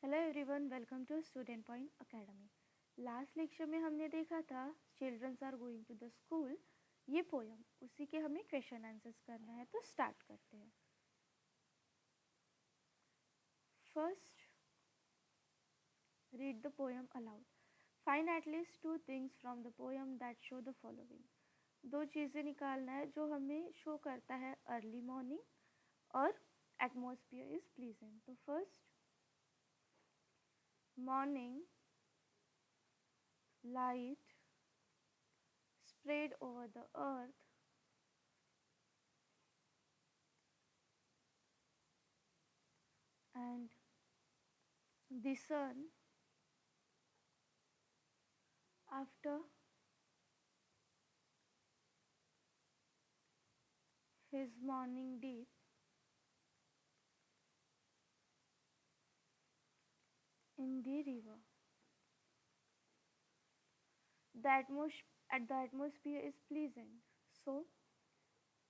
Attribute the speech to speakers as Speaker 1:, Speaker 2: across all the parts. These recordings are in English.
Speaker 1: Hello everyone, welcome to student point academy. Last lecture में हमने देखा था childrens are going to the school, ये पोयम, उसी के हमें क्वेश्चन आंसर्स करना है। तो स्टार्ट करते हैं। First, read the poem allowed. Find at least two things from the poem that show the following. दो चीज़ें निकालना है जो हमें शो करता है अर्ली मॉर्निंग और एटमॉस्फियर इज प्लीजेंट। तो first, morning light spread over the earth and the sun after his morning dip in the river. The atmosphere is pleasant, so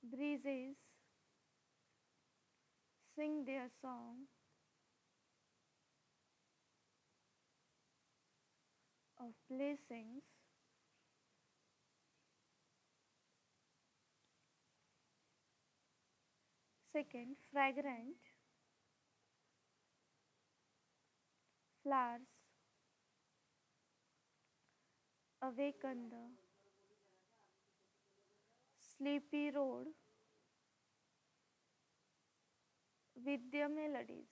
Speaker 1: breezes sing their song of blessings. Second, fragrant flowers awaken the sleepy road with their melodies.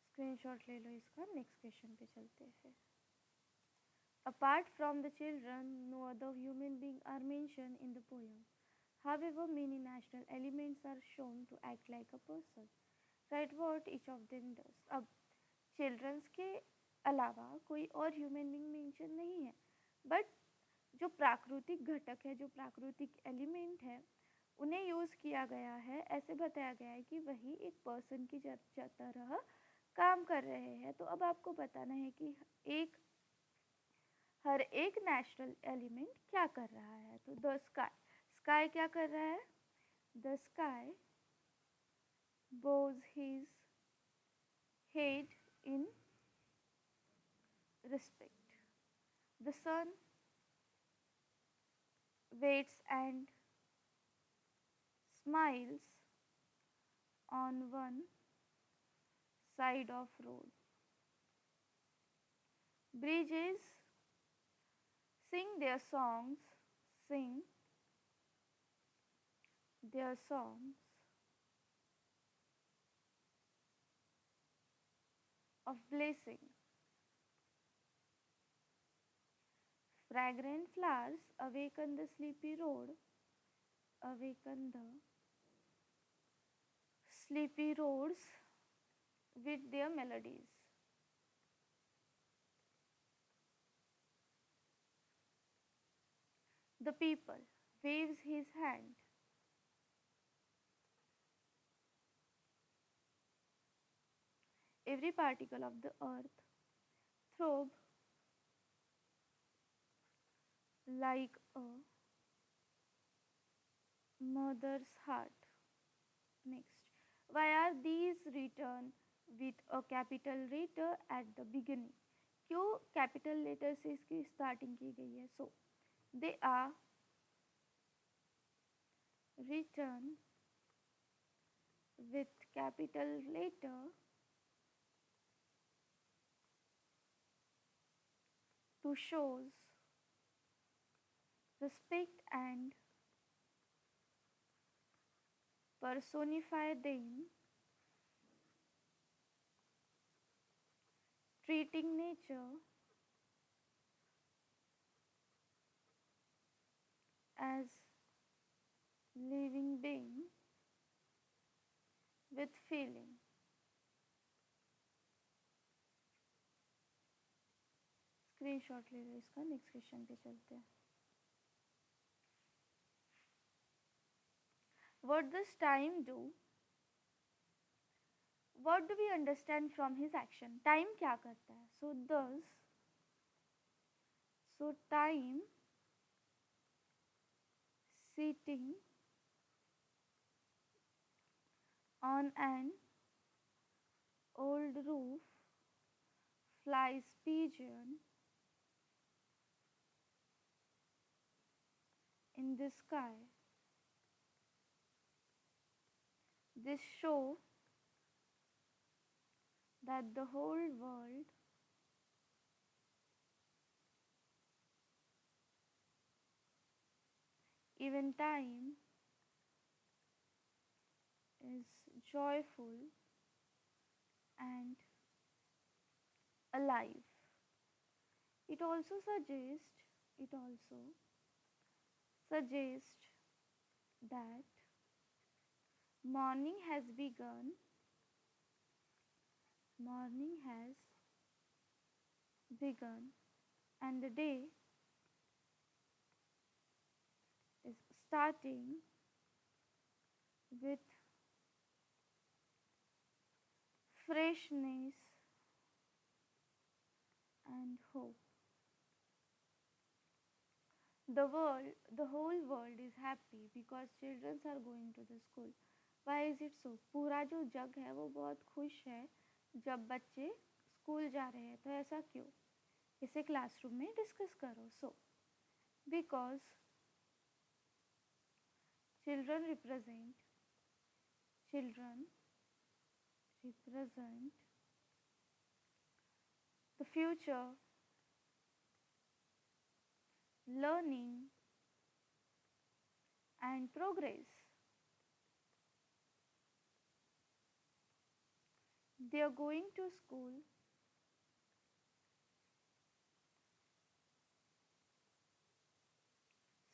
Speaker 1: Screenshot ले लो इसका। Next question पे चलते हैं। Apart from the children, no other human beings are mentioned in the poem. However, many national elements are shown to act like a person. Write what each of them does. अब children's के अलावा कोई और human being mention नहीं है, but जो प्राकृतिक घटक है, जो प्राकृतिक एलिमेंट है, उन्हें यूज़ किया गया है। ऐसे बताया गया है कि वही एक पर्सन की तरह काम कर रहे हैं। तो अब आपको बताना है कि हर एक नेचुरल एलिमेंट क्या कर रहा है। तो द स्काई क्या कर रहा है? The sky bows his head in respect. The sun waits and smiles on one side of road. Bridges sing their songs, sing their songs of blessing. Fragrant flowers awaken the sleepy road, awaken the sleepy roads with their melodies. The people waves his hand. Every particle of the earth throb like a mother's heart. Next, why are these written with a capital letter at the beginning? क्यों capital letter से इसकी starting की गई है? So they are written with capital letter to shows respect and personify them, treating nature as living being with feeling. Screenshot ले लो इसका। Next question पे चलते हैं। What does time do? What do we understand from his action? Time क्या करता है? So time sitting on an old roof flies pigeon in the sky. This show that the whole world, even time, is joyful and alive. It also suggests that morning has begun, morning has begun, and the day is starting with freshness and hope. The whole world is happy because children are going to the school. Why is it so? पूरा जो जग है वो बहुत खुश है जब बच्चे school जा रहे हैं. तो ऐसा क्यों? इसे क्लासरूम में डिस्कस करो. So, because children represent children represent the future, learning and progress. They are going to school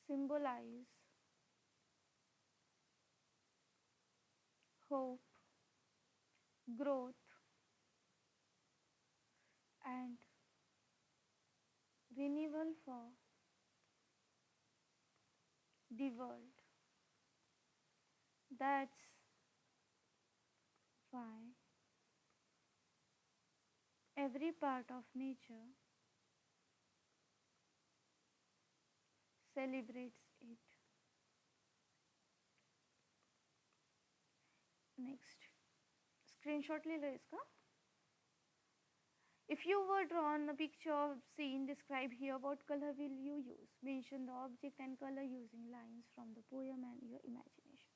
Speaker 1: symbolize hope, growth, and renewal for the world. That's why every part of nature celebrates it. Next, screenshot ले लो इसका. If you were drawn a picture of scene, describe here what color will you use. Mention the object and color using lines from the poem and your imagination.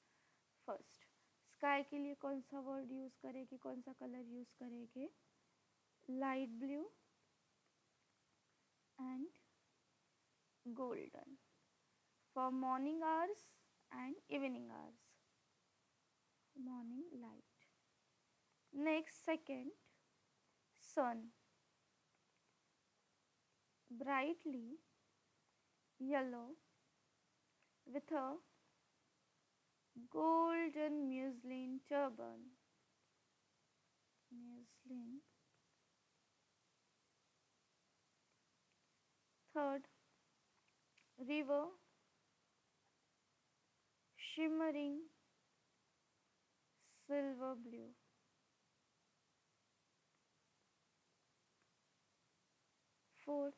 Speaker 1: First, sky के लिए कौन सा word use करेंगे, कौन सा color use करेंगे? Light blue and golden. For morning hours and evening hours. Morning light. Next, second, sun. Brightly yellow with a golden muslin turban. Muslin. Third, river shimmering silver blue. Fourth,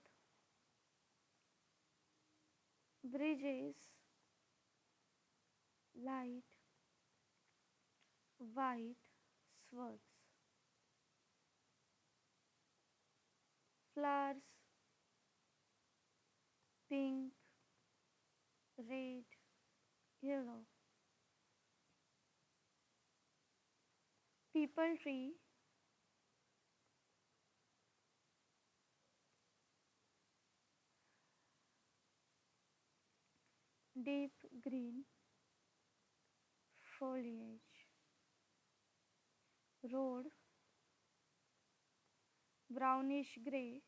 Speaker 1: bridges light white swords. Flowers pink, red, yellow. People tree deep green foliage. Road brownish grey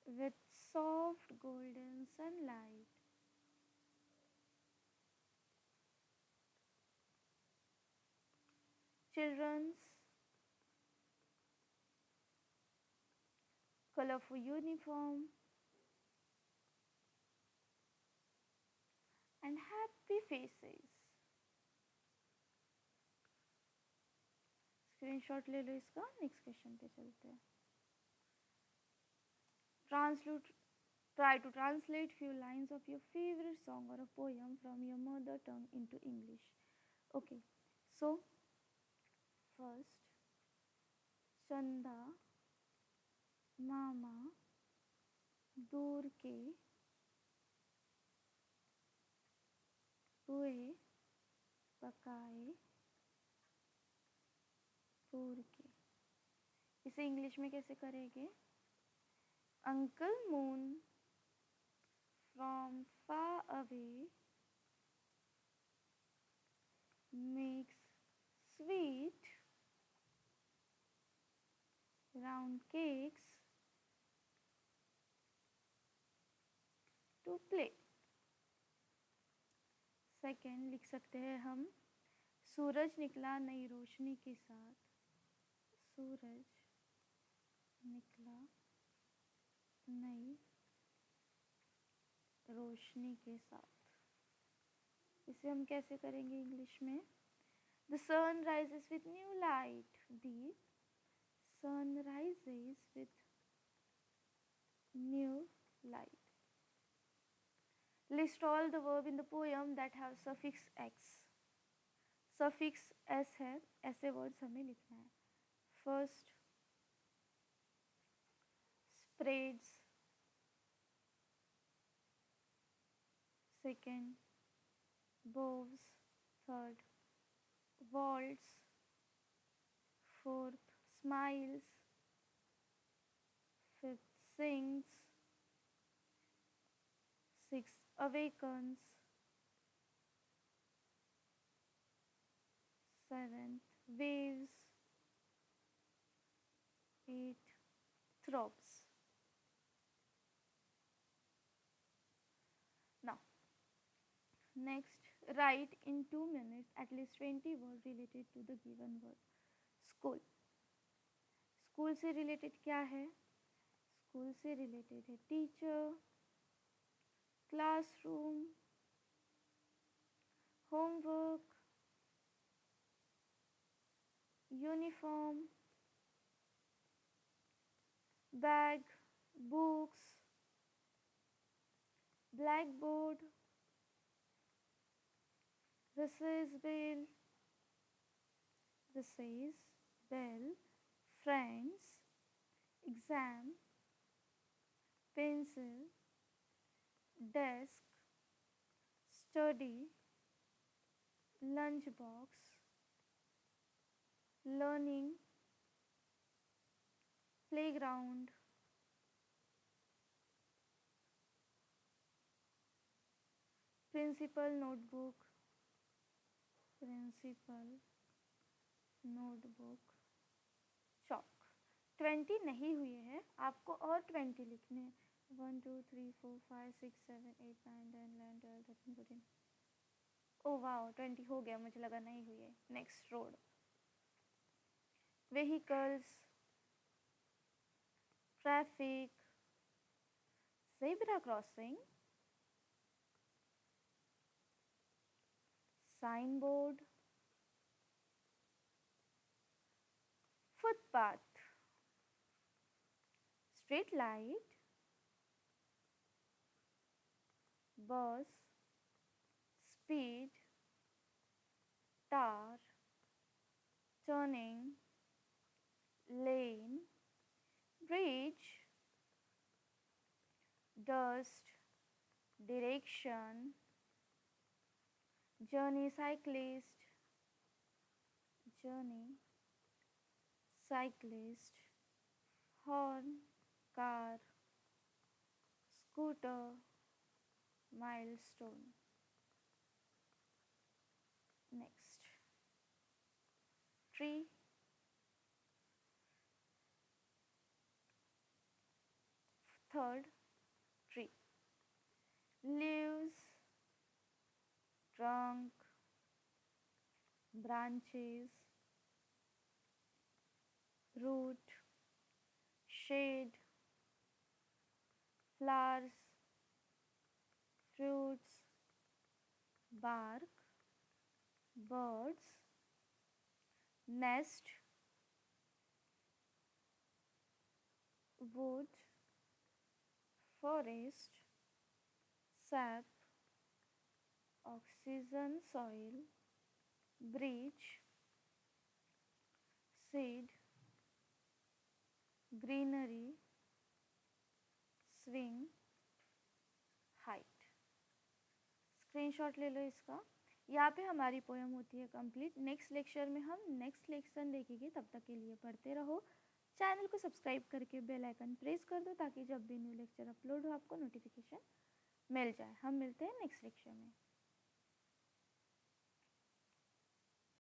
Speaker 1: with soft golden sunlight. Children's colorful uniform and happy faces. Screenshot ले लो इसका. Next question पे चलते हैं. Try to translate few lines of your favorite song or a poem from your mother tongue into English. Okay, so first, चंदा मामा दूर के हुए पकाए दूर के. इसे इंग्लिश में कैसे करेंगे? Uncle moon from far away makes sweet round cakes to play. Second लिख सकते हैं हम, सूरज निकला नई रोशनी के साथ. सूरज निकला नई रोशनी के साथ. इसे हम कैसे करेंगे इंग्लिश में? The sun rises with new light. The sun rises with new light. List all the verb in the poem that have suffix x. Suffix s है, ऐसे words हमें लिखना है. First, spreads. Second, bows. Third, waltz. Fourth, smiles. Fifth, sings. Sixth, awakens. Seventh, waves. Eighth, throbs. Now, next, write in 2 minutes at least 20 words related to the given word. School. School से related क्या है? School से related है teacher, classroom, homework, uniform, bag, books, blackboard, recess bell, friends, exam, pencil, desk, study, lunchbox, learning, playground, principal notebook, chalk. 20 नहीं हुए हैं, आपको और 20 लिखने हैं. 1 2 3 4 5 6 7 8 9 10 11 12 13 14. ओ वाह, 20 हो गया, मुझे लगा नहीं हुई है. Next, road. Vehicles, traffic, zebra crossing, signboard, footpath, street light, bus, speed, tar, turning, lane, bridge, dust, direction, journey, cyclist, horn, car, scooter, milestone. Next, tree, third, tree, leaves, trunk, branches, root, shade, flowers, fruits, bark, birds, nest, wood, forest, sap, oxygen, soil, breach, seed, greenery, swing, height। Screenshot ले लो इसका। यहाँ पे हमारी poem होती है complete. Next lecture में हम next Luxon देखेंगे, तब तक के लिए पढ़ते रहो। चैनल को सब्सक्राइब करके बेल आइकन प्रेस कर दो ताकि जब भी न्यू लेक्चर अपलोड हो आपको नोटिफिकेशन मिल जाए। हम मिलते हैं नेक्स्ट लेक्चर में।